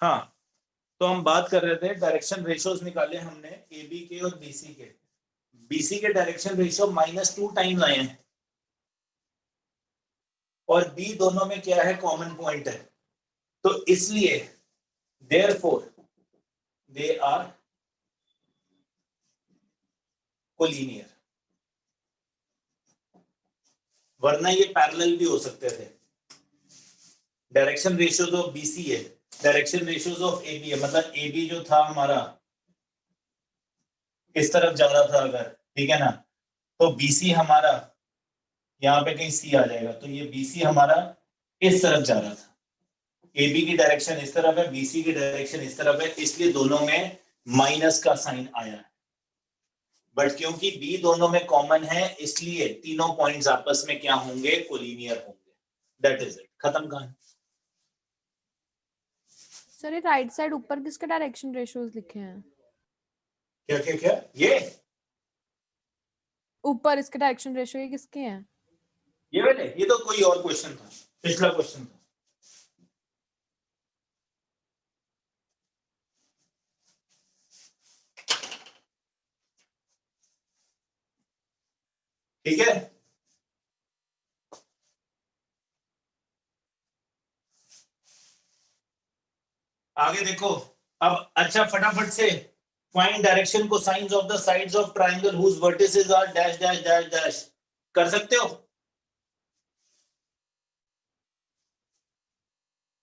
हाँ, तो हम बात कर रहे थे डायरेक्शन रेशियोज निकाले हमने AB के और BC के। BC के डायरेक्शन रेशियो -2 टाइम्स आए हैं और B दोनों में क्या है, कॉमन पॉइंट है, तो इसलिए देयरफॉर दे आर कोलिनियर, वरना ये पैरेलल भी हो सकते थे। डायरेक्शन रेशियोज ऑफ BC है, डायरेक्शन रेशियोज ऑफ AB है, मतलब AB जो था हमारा इस तरफ जा रहा था अगर, ठीक है ना, तो BC हमारा यहाँ पे कहीं C आ जाएगा, तो ये BC हमारा इस तरफ जा रहा था। AB की डायरेक्शन इस तरफ है, BC की डायरेक्शन इस तरफ है, इसलिए दोनों में माइनस का साइन आया है। बट क्योंकि B दोनों में कॉमन है, इसलिए तीनों पॉइंट्स आपस में क्या होंगे, कोलिनियर होंगे। दैट इज इट, खत्म कहानी। सर ये राइट साइड ऊपर किसके डायरेक्शन रेशियोज लिखे हैं? क्या क्या क्या ये ऊपर इसके डायरेक्शन रेशियो ये किसके हैं? ये वाले, ये तो कोई और क्वेश्चन था, पिछला क्वेश्चन था। ठीक है, आगे देखो। अब अच्छा फटाफट से find direction cosines of the sides of triangle whose vertices are dash dash dash dash, कर सकते हो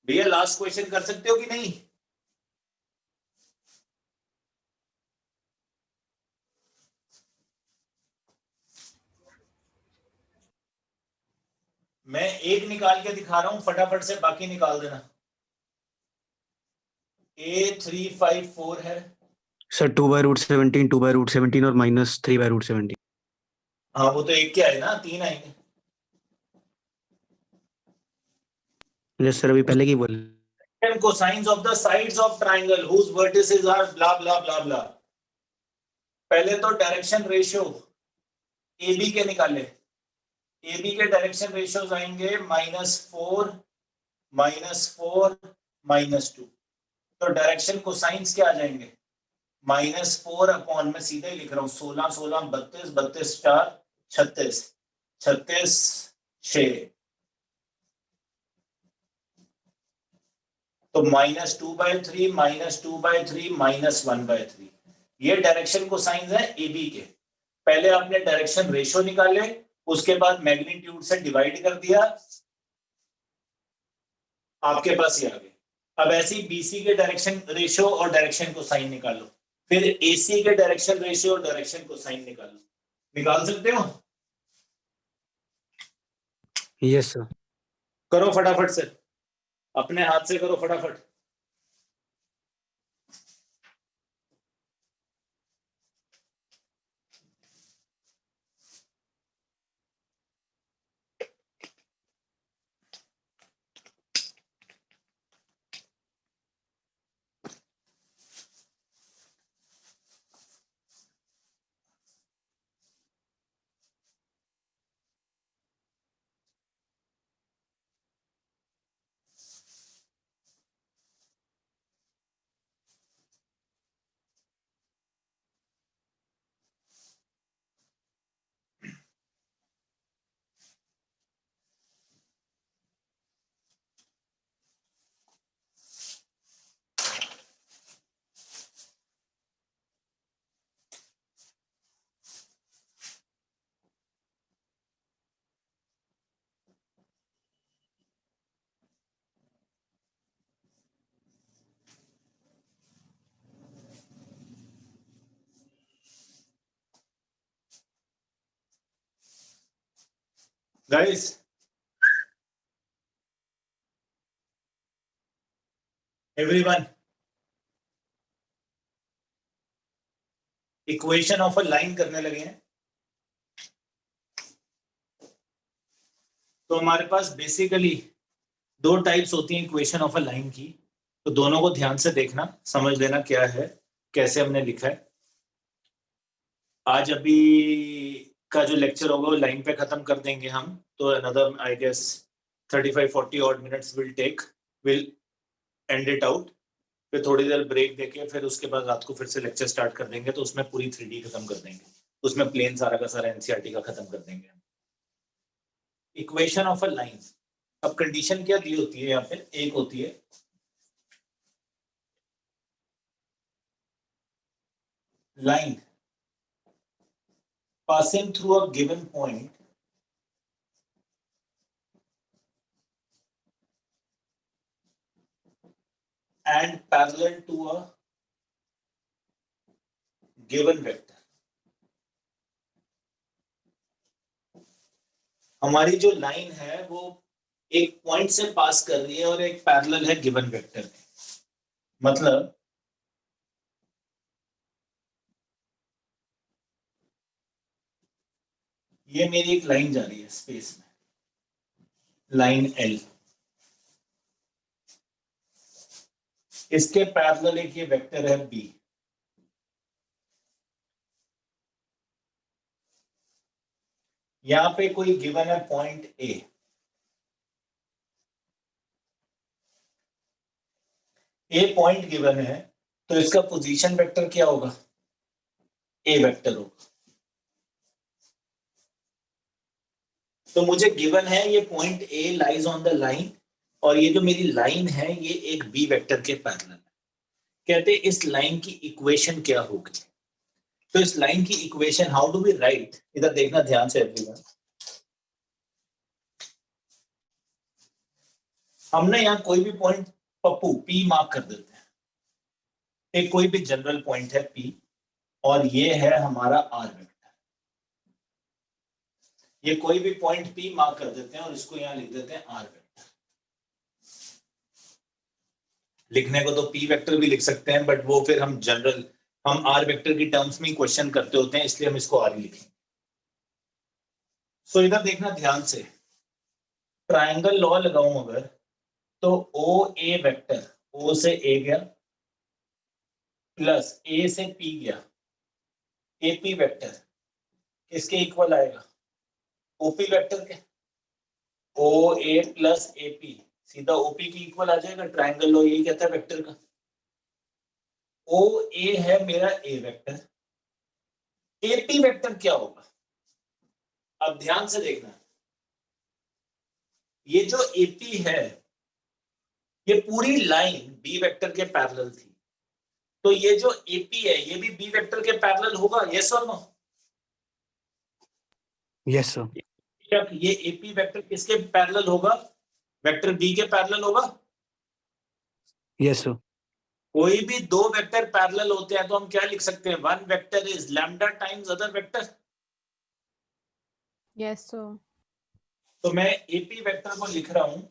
भैया? लास्ट क्वेश्चन कर सकते हो कि नहीं? मैं एक निकाल के दिखा रहा हूं, फटाफट से बाकी निकाल देना। A354 है सर 2/√17, 2/√17 और -3/√17। हाँ, वो तो एक क्या है ना, 3 आएंगे। यस सर, अभी पहले की बोले। Cosines of the sides of triangle whose vertices are blah blah blah blah. पहले तो डायरेक्शन रेशियो AB के निकाले, AB के डायरेक्शन रेशियोज आएंगे -4 -4 -2, तो डायरेक्शन कोसाइंस क्या आ जाएंगे, -4 अपॉन, मैं सीधा ही लिख रहा हूँ, 16 16 32 32 4 36 36 6, तो -2/3 -2/3 -1/3, ये डायरेक्शन कोसाइंस है AB के। पहले आपने डायरेक्शन रेशियो निकाले, उसके बाद मैग्नीट्यूड से डिवाइड कर दिया, आपके पास ये आ गए। अब ऐसे ही BC के डायरेक्शन रेशियो और डायरेक्शन कोसाइन निकालो, फिर AC के डायरेक्शन रेशियो और डायरेक्शन कोसाइन निकालो। निकाल सकते हो? Yes sir. करो फटाफट से, अपने हाथ से करो फटाफट। Guys, everyone, equation of a line करने लगे हैं। तो हमारे पास बेसिकली दो टाइप्स होती हैं इक्वेशन ऑफ अ लाइन की, तो दोनों को ध्यान से देखना, समझ लेना क्या है, कैसे हमने लिखा है। आज अभी का जो लेक्चर होगा वो लाइन पे खत्म कर देंगे हम, तो another I guess 35-40 odd minutes will take, will end it out। फिर थोड़ी देर ब्रेक देके फिर उसके बाद रात को फिर से लेक्चर स्टार्ट कर देंगे, तो उसमें पूरी 3D खत्म कर देंगे, उसमें प्लेन सारा का सारा एनसीईआरटी का खत्म कर देंगे। इक्वेशन ऑफ अ लाइन, अब कंडीशन क्या दी होती है यहाँ पे, एक होती है line passing through a given point and parallel to a given vector। हमारी जो लाइन है वो एक पॉइंट से पास कर रही है और एक पैरेलल है गिवन वेक्टर में। मतलब ये मेरी एक लाइन जा रही है स्पेस में, लाइन L, इसके पैरेलल एक ये वेक्टर है B। यहां पे कोई गिवन है point A, A point given है, तो इसका पोजीशन वेक्टर क्या होगा, A वेक्टर होगा। तो मुझे गिवन है ये point A lies on the line, और ये जो मेरी लाइन है ये एक B वेक्टर के पैरेलल है। कहते हैं इस लाइन की इक्वेशन क्या होगी, तो इस लाइन की equation how do we write, इधर देखना ध्यान से एवरीवन। हमने यहाँ कोई भी पॉइंट पप्पू P मार्क कर देते हैं, एक कोई भी जनरल पॉइंट है P, और ये है हमारा R वेक्टर। ये कोई भी पॉइंट P मार्क कर देते हैं और इसको यहाँ लिख देते हैं R वेक्टर। लिखने को तो P वेक्टर भी लिख सकते हैं, बट वो फिर हम जनरल, हम R वेक्टर की टर्म्स में क्वेश्चन करते होते हैं, इसलिए हम इसको R ही लिखेंगे। सो इधर देखना ध्यान से, ट्रायंगल लॉ लगाऊं अगर, तो ओ ए वेक्टर, O से A गया प्लस A से P गया, AP वेक्टर किसके इक्वल आएगा, OP वेक्टर के। OA प्लस AP सीधा OP की इक्वल आ जाएगा, ट्रायंगल लॉ यही कहता है वेक्टर का। OA है मेरा A वेक्टर, AP वेक्टर क्या होगा, अब ध्यान से देखना, ये जो AP है ये पूरी लाइन B वेक्टर के पैरेलल थी, तो ये जो AP है ये भी B वेक्टर के पैरेलल होगा, यस और नो। Yes sir. ये AP वेक्टर किसके पैरेलल होगा, वेक्टर B के पैरेलल होगा। Yes sir. कोई भी दो वेक्टर पैरेलल होते हैं तो हम क्या लिख सकते हैं, one vector is lambda times other vector. Yes sir. तो मैं AP वेक्टर को लिख रहा हूं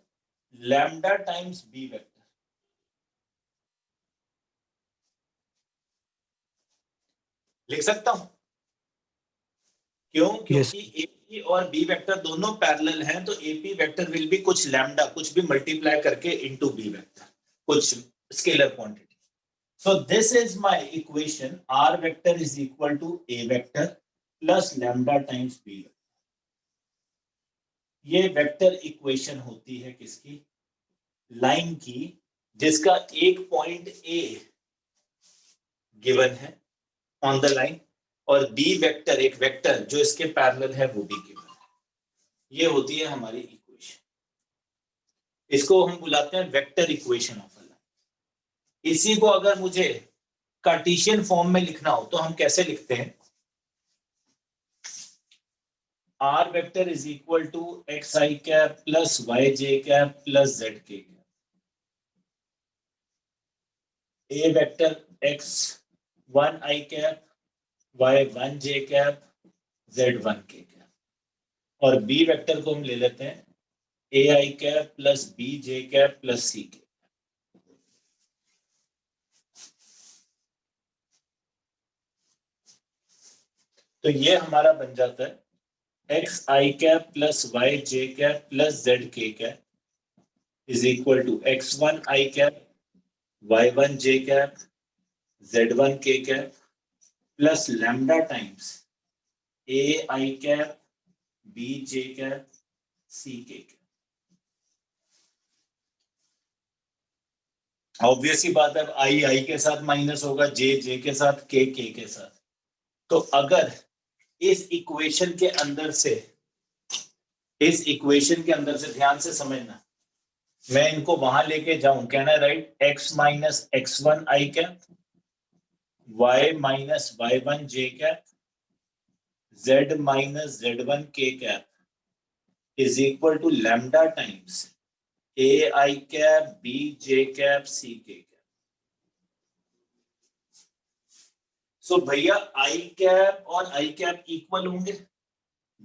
लैम्डा टाइम्स B वेक्टर, लिख सकता हूं, क्यों, क्योंकि AP और B वेक्टर दोनों पैरेलल हैं, तो AP वेक्टर विल बी कुछ लैम्डा, कुछ भी मल्टीप्लाई करके इनटू B वेक्टर, कुछ scalar quantity. So this is my equation, R vector is equal to A vector plus lambda times B vector। ये vector equation होती है किसकी, लाइन की, जिसका एक पॉइंट A गिवन है ऑन द लाइन, और B वेक्टर एक वेक्टर जो इसके पैरेलल है वो भी गिवन है। ये होती है हमारी इक्वेशन, इसको हम बुलाते हैं vector equation of a line. इसी को अगर मुझे कार्टेशियन फॉर्म में लिखना हो तो हम कैसे लिखते हैं, R vector is equal to xi cap plus yj cap plus zk cap। A vector x1 i cap, y1 j cap, z1 k cap, और B वेक्टर को हम ले लेते हैं ai cap plus bj cap plus c cap। तो ये हमारा बन जाता है x i cap plus y j cap plus z k cap is equal to x1 i cap, y1 j cap, z1 k cap plus lambda times a i cap, b j cap, c k cap। Obvious ही बात है, आई आई के साथ minus होगा, जे जे के साथ, के के साथ। तो अगर इस इक्वेशन के अंदर से, इस इक्वेशन के अंदर से ध्यान से समझना, मैं इनको वहां लेके जाऊं, कहना right, x minus X one I cap, y minus Y one J cap, z minus Z one K cap is equal to lambda times A I cap B J cap C K cap. सो भैया आई cap और आई cap equal होंगे,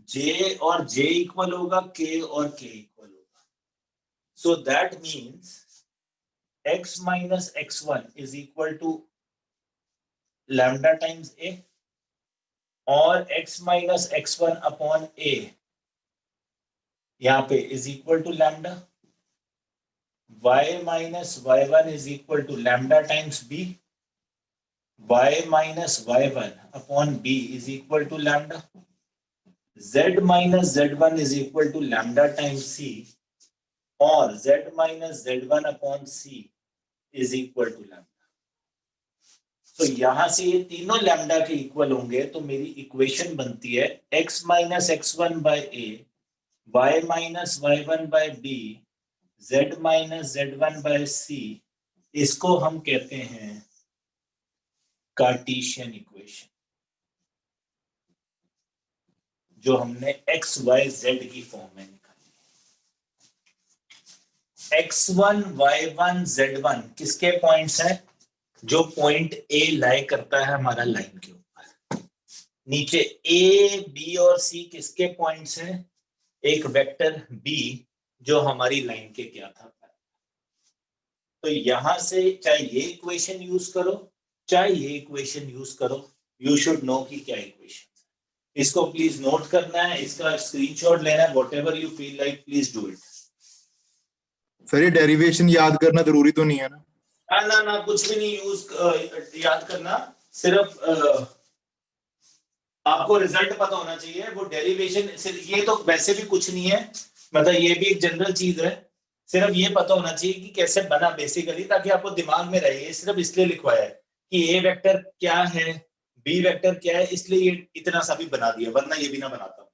जे और J equal होगा, के और के equal होगा। So that means x minus x1 is equal to lambda times a, और x minus x1 upon a यहाँ पे is equal to lambda, y minus y1 is equal to lambda times b, y minus y1 upon b is equal to lambda, z minus z1 is equal to lambda times c, और z minus z1 upon c is equal to lambda। तो यहां से ये तीनों lambda के equal होंगे, तो मेरी इक्वेशन बनती है x minus X one by A, Y minus Y one by B, z minus Z one by C. इसको हम कहते हैं कार्टेशियन इक्वेशन, जो हमने x y z की फॉर्म में निकाली। x1 y1 z1 किसके पॉइंट्स हैं? जो पॉइंट ए लाई करता है हमारा लाइन के ऊपर। नीचे ए बी और सी किसके पॉइंट्स हैं? एक वेक्टर बी जो हमारी लाइन के क्या था। तो यहां से चाहे ये इक्वेशन यूज करो, चाहे ये इक्वेशन यूज करो, यू शुड नो कि क्या इक्वेशन। इसको प्लीज नोट करना है, इसका स्क्रीनशॉट लेना है, whatever you feel like please do it. Sir ये डेरिवेशन याद करना जरूरी तो नहीं है ना? ना ना, कुछ भी नहीं याद करना, सिर्फ आपको रिजल्ट पता होना चाहिए। वो डेरिवेशन ये तो वैसे भी कुछ नहीं है, मतलब ये भी एक जनरल चीज है, सिर्फ ये पता होना चाहिए कि कैसे बना बेसिकली, ताकि आपको दिमाग में रहे। सिर्फ इसलिए लिखवाया है कि ए वेक्टर क्या है, बी वेक्टर क्या है, इसलिए ये इतना सा भी बना दिया, वरना ये भी ना बनाता।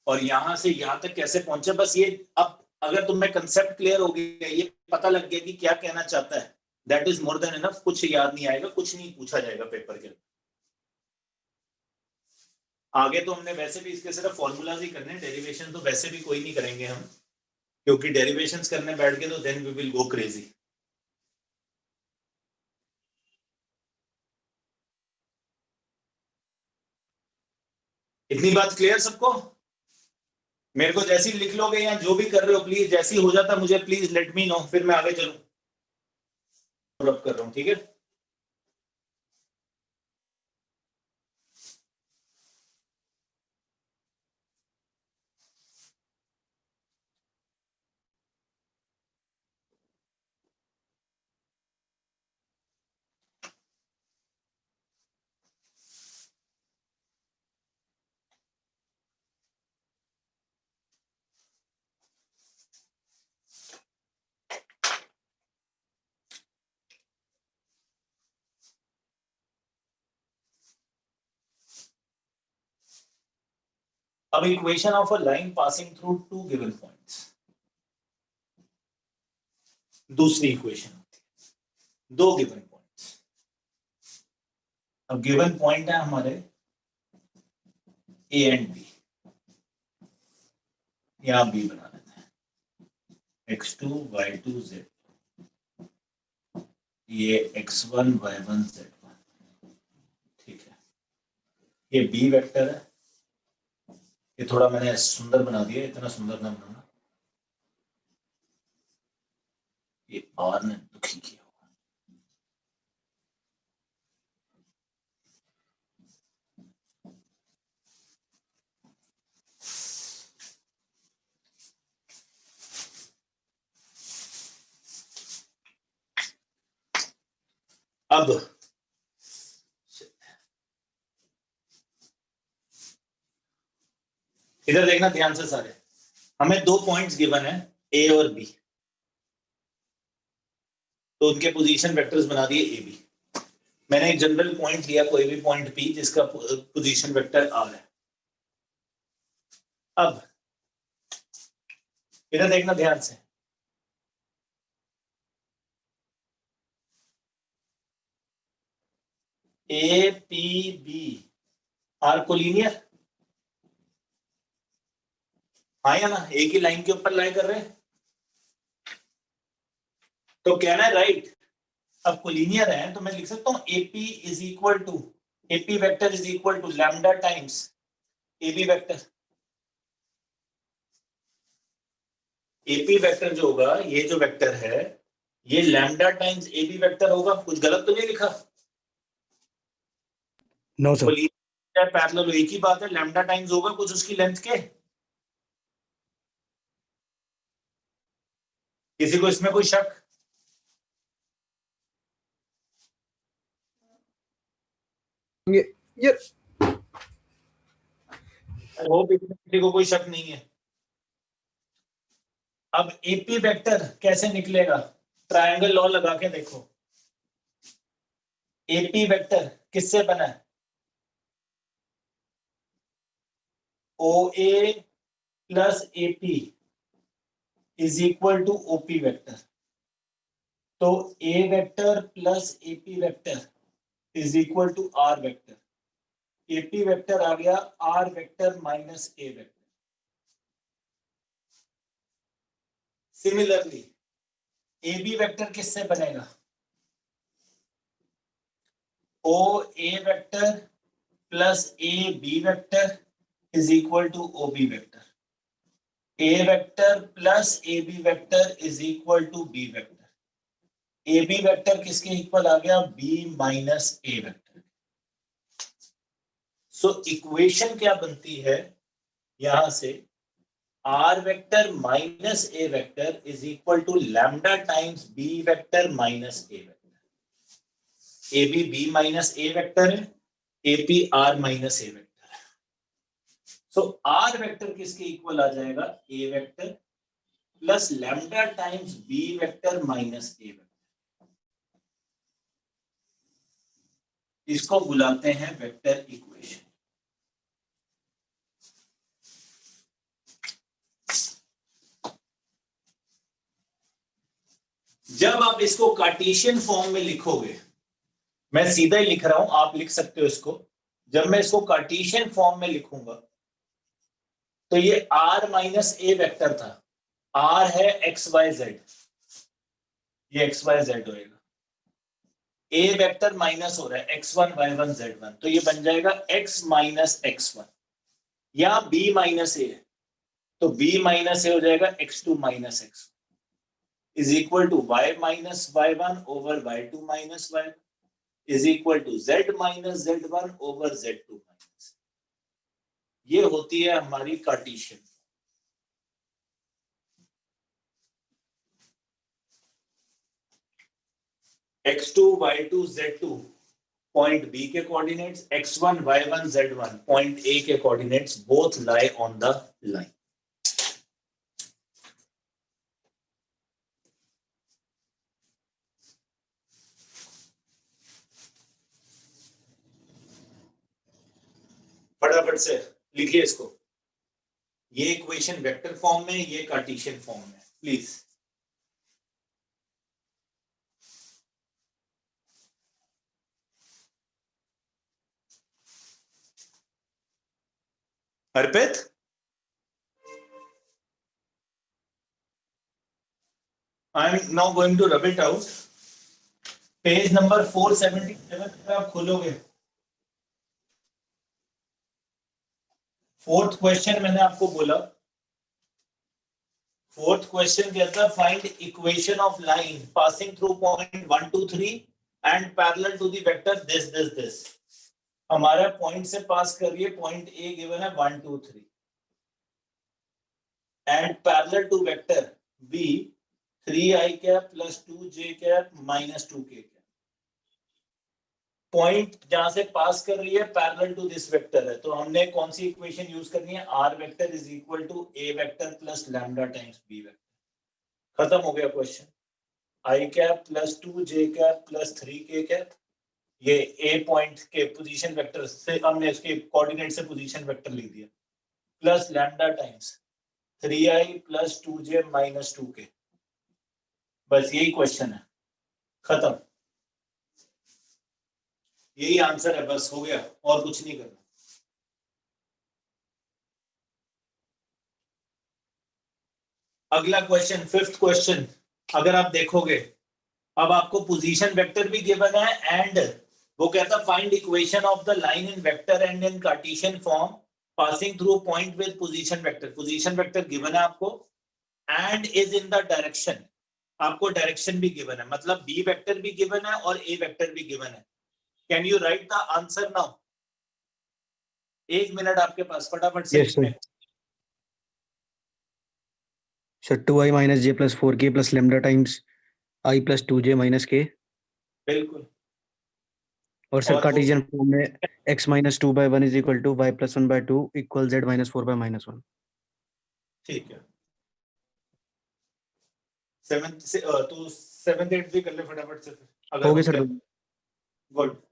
और यहां से यहां तक कैसे पहुंचे, बस ये अब अगर तुम्हें कंसेप्ट क्लियर हो गया, ये पता लग गया कि क्या कहना चाहता है, that is more than enough. कुछ याद नहीं आएगा, कुछ नहीं पूछा जाएगा पेपर के। आगे तो हमने वैसे भी इसके सिर्फ फॉर्मूलाज ही करने हैं, डेरिवेशन तो वैसे भी कोई नहीं करेंगे हम, क्योंकि डेरिवेशंस करने बैठ के तो then we will go crazy. इतनी बात क्लियर सबको? मेरे को जैसी लिख लोगे या जो भी कर रहे हो, प्लीज जैसी हो जाता मुझे प्लीज लेट मी नो, फिर मैं आगे चलूं। कर रहा हूं, ठीक है? अब equation of a line passing through two given points, दूसरी इक्वेशन होती है, दो गिवन पॉइंट्स। अब गिवन पॉइंट है हमारे ए एंड बी, यहां बी बना देते हैं, x2 y2 z, ये x1 y1 z1, ठीक है? ये बी वेक्टर है, ये थोड़ा मैंने सुंदर बना दिया, इतना सुंदर ना बनाना, ये आर ने दुखी किया। अब इधर देखना ध्यान से सारे, हमें दो पॉइंट्स गिवन है, ए और बी, तो उनके पोजीशन वेक्टर्स बना दिए ए बी। मैंने एक जनरल पॉइंट लिया, कोई भी पॉइंट पी जिसका पोजीशन वेक्टर आर है। अब इधर देखना ध्यान से, A P B are collinear, हाँ या ना, एक ही लाइन के ऊपर लाई कर रहे हैं, तो कहना है राइट। अब कोलिनियर है तो मैं लिख सकता हूं AP is equal to, AP vector is equal to lambda times AB vector. AP vector जो होगा, ये जो वेक्टर है, ये लैम्डा टाइम्स एबी वेक्टर होगा। कुछ गलत तो नहीं लिखा? No sir. कोलिनियर पैरेलल एक ही बात है, लैम्डा टाइम्स होगा कुछ उसकी लेंथ के। किसी को इसमें कोई शक? ये होप इसमें किसी को कोई शक नहीं है। अब एपी वेक्टर कैसे निकलेगा? ट्रायंगल लॉ लगा के देखो। एपी वेक्टर किससे बना है? O A plus AP is equal to OP vector. तो A vector plus AP vector is equal to R vector. AP vector आ गया R vector minus A vector. Similarly AB vector किससे बनेगा? O A vector plus A B vector is equal to O B vector. A vector plus A B vector is equal to B vector. A B vector किसके equal आ गया? B minus A vector. So equation क्या बनती है यहां से? R vector minus A vector is equal to lambda times B vector minus A vector. A B B minus A vector है, A P R minus A vector है। So R vector किसके equal आ जाएगा? A vector plus lambda times B vector minus A vector. इसको बुलाते हैं vector equation. जब आप इसको कार्टेशियन फॉर्म में लिखोगे, मैं सीधा ही लिख रहा हूं, आप लिख सकते हो इसको। जब मैं इसको कार्टेशियन फॉर्म में लिखूंगा तो ये r माइनस ए वेक्टर था, r है एक्स वाई जेड, ये एक्स वाई जेड होएगा। ए वेक्टर माइनस हो रहा है x1 y1 z1, तो ये बन जाएगा x माइनस x1। या b माइनस ए है तो b माइनस ए हो जाएगा x2 minus x1 is equal to y minus y1 over y2 minus y1 is equal to z minus z1 over z2 minus. ये होती है हमारी Cartesian. x2 y2 z2 point B के coordinates, x1 y1 z1 point A के coordinates, both lie on the line. फटाफट से लिखिए इसको। ये इक्वेशन वेक्टर फॉर्म में, ये कार्टेशियन फॉर्म में, please. Arpit, I am now going to rub it out. Page number 477 पे आप खोलोगे। फोर्थ क्वेश्चन मैंने आपको बोला, फोर्थ क्वेश्चन कहता है find equation of line passing through point 1 2 3 and parallel to the vector this this this. हमारा पॉइंट से पास कर रही है, पॉइंट ए गिवन है 1 2 3 and parallel to vector B 3i cap plus 2j cap minus 2k cap. Point जहां से pass कर रही है पैरेलल टू दिस वेक्टर है, तो हमने कौन सी इक्वेशन यूज करनी है? R vector is equal to A vector plus lambda times B vector. खत्म हो गया question. I cap plus 2 J cap plus 3 K cap, ये ए पॉइंट के पोजीशन वेक्टर से हमने इसके कोऑर्डिनेट से पोजीशन वेक्टर लिख दिया, plus lambda times 3i plus 2j minus 2k। बस यही क्वेश्चन है, खत्म, यही आंसर है, बस हो गया, और कुछ नहीं करना। अगला क्वेश्चन, फिफ्थ क्वेश्चन, अगर आप देखोगे अब आपको पोजीशन वेक्टर भी गिवन है एंड वो कहता find equation of the line in vector and in Cartesian form passing through point with position vector. Position vector given है आपको and is in the direction, आपको डायरेक्शन भी गिवन है, मतलब बी वेक्टर भी गिवन है और ए वेक्टर भी गिवन है। Can you right the answer now? 1 minute आपके पास, फटाफट से Yes, sir. लिखने को। Sir 2i minus j plus 4k plus lambda times i plus 2j minus k। बिल्कुल, और सर और वो- कार्टेशियन फॉर्म में x minus 2 by 1 is equal to y plus 1 by 2 equal z minus 4 by minus 1। ठीक है। 7 से तो 7 8 भी कर ले फटाफट से फिर, अगर हो गए हो सर। गया। गुड।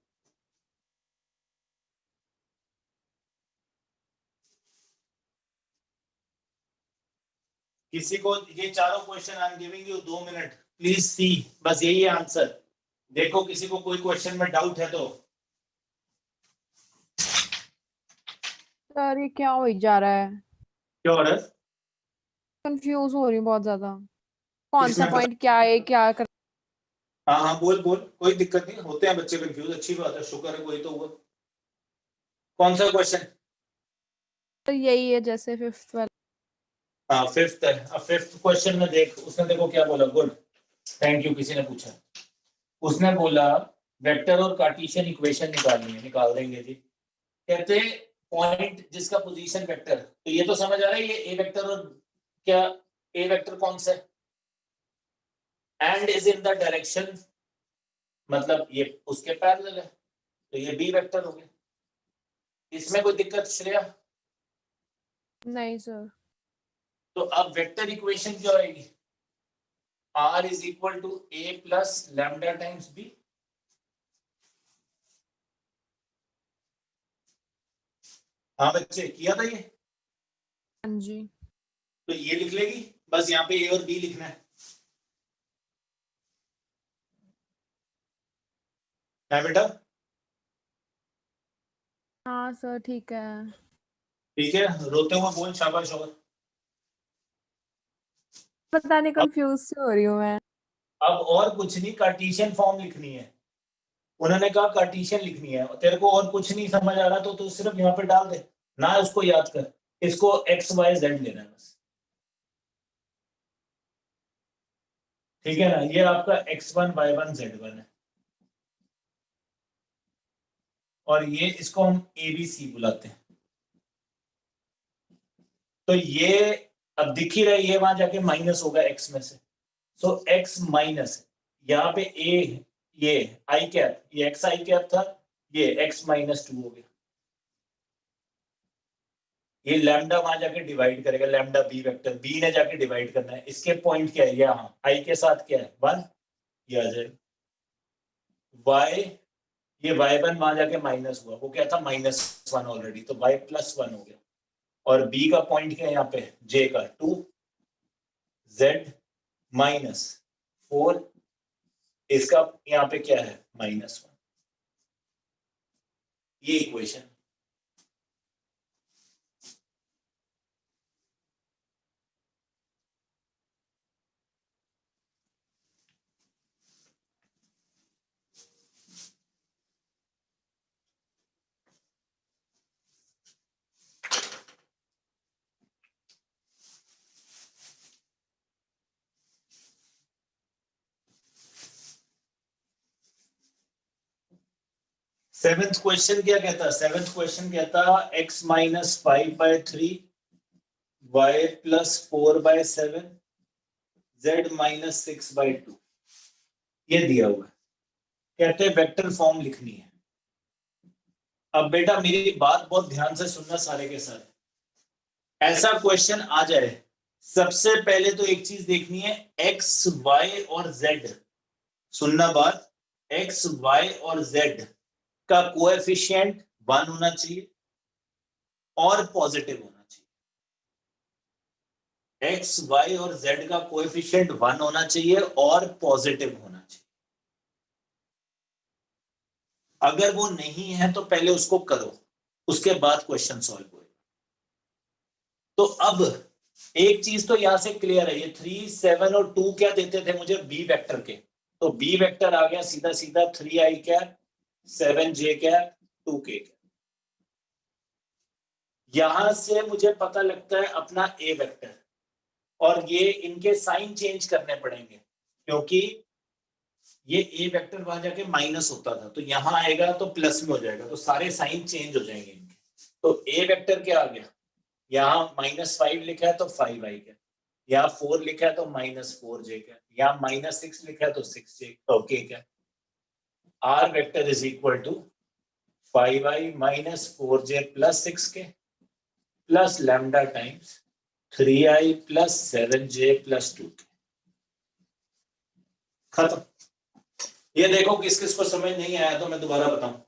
किसी को ये चारों question I am giving you 2 minute, please see, बस यही है आंसर। देखो किसी को कोई क्वेश्चन में डाउट है तो। सर ये क्या हो जा रहा है? क्या हो रहा है? कंफ्यूज हो रही हूँ बहुत ज्यादा, कौन सा इसमें बता- पॉइंट क्या है, क्या कर। हाँ हाँ बोल बोल, कोई दिक्कत नहीं, होते हैं बच्चे कंफ्यूज, अच्छी बात है, शुक्र है कोई तो हुआ। कौन सा क्वेश्चन? तो यही है जैसे फिफ्थ वाला। हाँ फिफ्थ है। अब फिफ्थ क्वेश्चन में देख, उसने देखो क्या बोला, गुड, थैंक यू, किसी ने पूछा। उसने बोला वेक्टर और कार्टेशियन इक्वेशन निकालनी है, निकाल देंगे जी। कहते पॉइंट जिसका पोजीशन वेक्टर, तो ये तो समझ आ रहा है ये ए वेक्टर, और क्या ए वेक्टर कौन सा है, and is in the direction, मतलब ये उसके पैरेलल है, तो ये बी वेक्टर हो गया। इसमें कोई दिक्कत श्रेया? नहीं सर। तो अब वेक्टर इक्वेशन क्या आएगी? R is equal to A plus lambda times B. हाँ बच्चे, किया था ये? हाँ जी। तो ये लिख लेगी, बस यहाँ पे ए और बी लिखना है बेटा? हाँ सर ठीक है। ठीक है, रोते हुए बोल शाबाश। पता नहीं, कंफ्यूज सी हो रही हूँ मैं। अब और कुछ नहीं, कार्टेशियन फॉर्म लिखनी है, उन्होंने कहा कार्टेशियन लिखनी है, तेरे को और कुछ नहीं समझ आ रहा तो सिर्फ यहाँ पे डाल दे ना, उसको याद कर, इसको एक्स वाई जेड लेना है बस, ठीक है ना? ये आपका x1 y1 z1 है, और ये इसको हम ABC बुलाते हैं। तो ये अब दिख ही रहा है, ये वहां जाके माइनस होगा x में से, सो x माइनस, यहाँ पे a, ये आई कैप, ये x आई कैप था, ये x माइनस 2 हो गया। ये लैम्डा वहां जाके डिवाइड करेगा, लैम्डा बी वेक्टर, बी ने जाके डिवाइड करना है, इसके पॉइंट क्या है यहाँ, आई के साथ क्या है 1, ये आ जाएगा y, ये y1 वहां जाके माइनस हुआ, वो क्या था -1 ऑलरेडी, तो y प्लस 1 हो गया, और b का पॉइंट क्या है यहाँ पे, j का 2, z -4, इसका यहाँ पे क्या है -1, ये इक्वेशन। सेवेंथ क्वेश्चन क्या कहता है? सेवेंथ क्वेश्चन कहता x minus 5/3 y plus 4/7 z minus 6/2, ये दिया हुआ है, कहते हैं वेक्टर फॉर्म लिखनी है। अब बेटा मेरी बात बहुत ध्यान से सुनना सारे के सारे, ऐसा क्वेश्चन आ जाए सबसे पहले तो एक चीज देखनी है, एक्स वाई और जेड, सुनना बात, एक्स वाई और जेड का कोएफिशिएंट 1 होना चाहिए और पॉजिटिव होना चाहिए। एक्स वाई और जेड का कोएफिशिएंट 1 होना चाहिए और पॉजिटिव होना चाहिए। अगर वो नहीं है तो पहले उसको करो, उसके बाद क्वेश्चन सॉल्व होगा। तो अब एक चीज तो यहां से क्लियर है, ये 3, 7 और 2 क्या देते थे मुझे, बी वेक्टर के, तो बी वेक्टर आ गया सीधा सीधा 3i cap 7j cap 2k cap. यहां से मुझे पता लगता है अपना ए वेक्टर, और ये इनके साइन चेंज करने पड़ेंगे क्योंकि ये ए वेक्टर वहां जाके माइनस होता था, तो यहां आएगा तो प्लस में हो जाएगा, तो सारे साइन चेंज हो जाएंगे इनके। तो ए वेक्टर क्या आ गया, यहाँ -5 लिखा है तो 5i का, यहाँ 4 लिखा है तो -4j का, यहाँ -6 लिखा है तो 6j ओके का। R vector is equal to 5i - 4j + 6k plus lambda times 3i + 7j + 2k। खत्म। ये देखो किस किस को समझ नहीं आया तो मैं दोबारा बताऊं।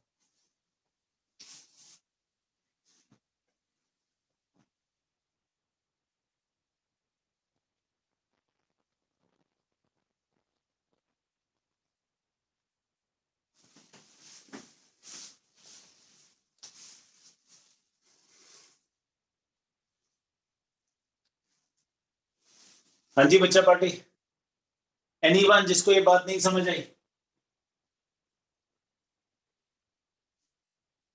हाँ जी बच्चा पार्टी, एनीवन जिसको ये बात नहीं समझ आई?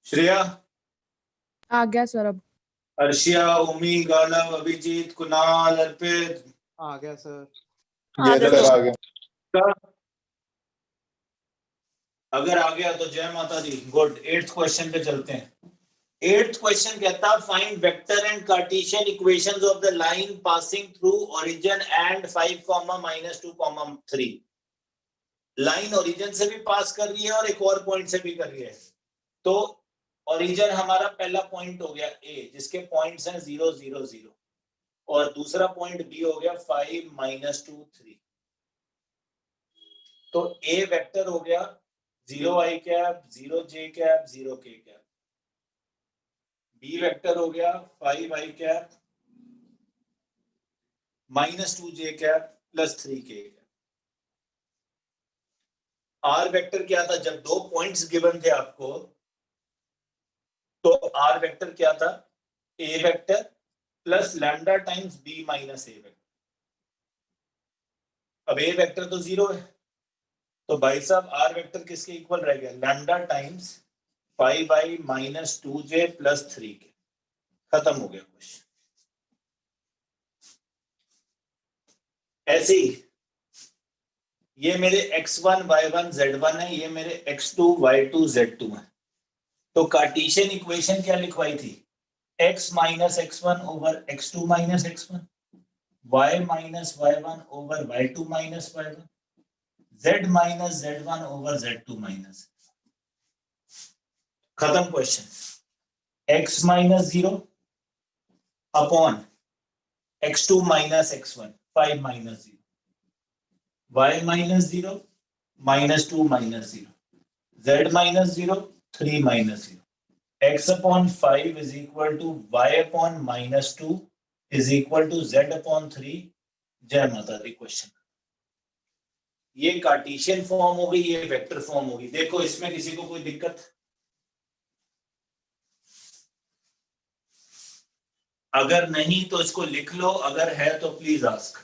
श्रेया, आ गया सर अब। अर्शिया, उमी, गालव, अभिजीत, कुणाल, अर्पित, आ गया सर। यस सर आ गया। अगर आ गया तो जय माता दी, गुड। 8th क्वेश्चन पे चलते हैं। 8th क्वेश्चन कहता find vector and Cartesian equations of the line passing through origin and 5, -2, 3। Line origin से भी पास कर रही है और एक और पॉइंट से भी कर रही है। तो ओरिजिन हमारा पहला पॉइंट हो गया ए, जिसके पॉइंट्स हैं 0, 0, 0, और दूसरा पॉइंट बी हो गया 5, -2, 3। तो ए वेक्टर हो गया 0i cap 0j cap 0k cap. B vector हो गया 5i cap -2j cap +3k cap. R vector क्या था, जब 2 पॉइंट्स गिवन थे आपको तो आर वेक्टर क्या था, A vector plus lambda times B minus A vector. अब ए वेक्टर तो 0 है, तो भाई साहब आर वेक्टर किसके इक्वल रह गया, lambda times 5i - 2j + 3k। खत्म हो गया क्वेश्चन। ऐसे ही ये मेरे x1 y1 z1 है, ये मेरे x2 y2 z2 है। तो कार्टेशियन इक्वेशन क्या लिखवाई थी, x - x1 / x2 - x1, y - y1 / y2 - y1, z - z1 / z2 - खत्म question. x - 0 upon x2 - x1 5 - 0, y - 0 -2 - 0, z - 0 3 - 0, x upon 5 is equal to y upon -2 is equal to z upon 3। जय माता दी। Question ये Cartesian form हो गई, ये vector form होगी। देखो इसमें किसी को कोई दिक्कत? अगर नहीं तो इसको लिख लो, अगर है तो प्लीज आस्क।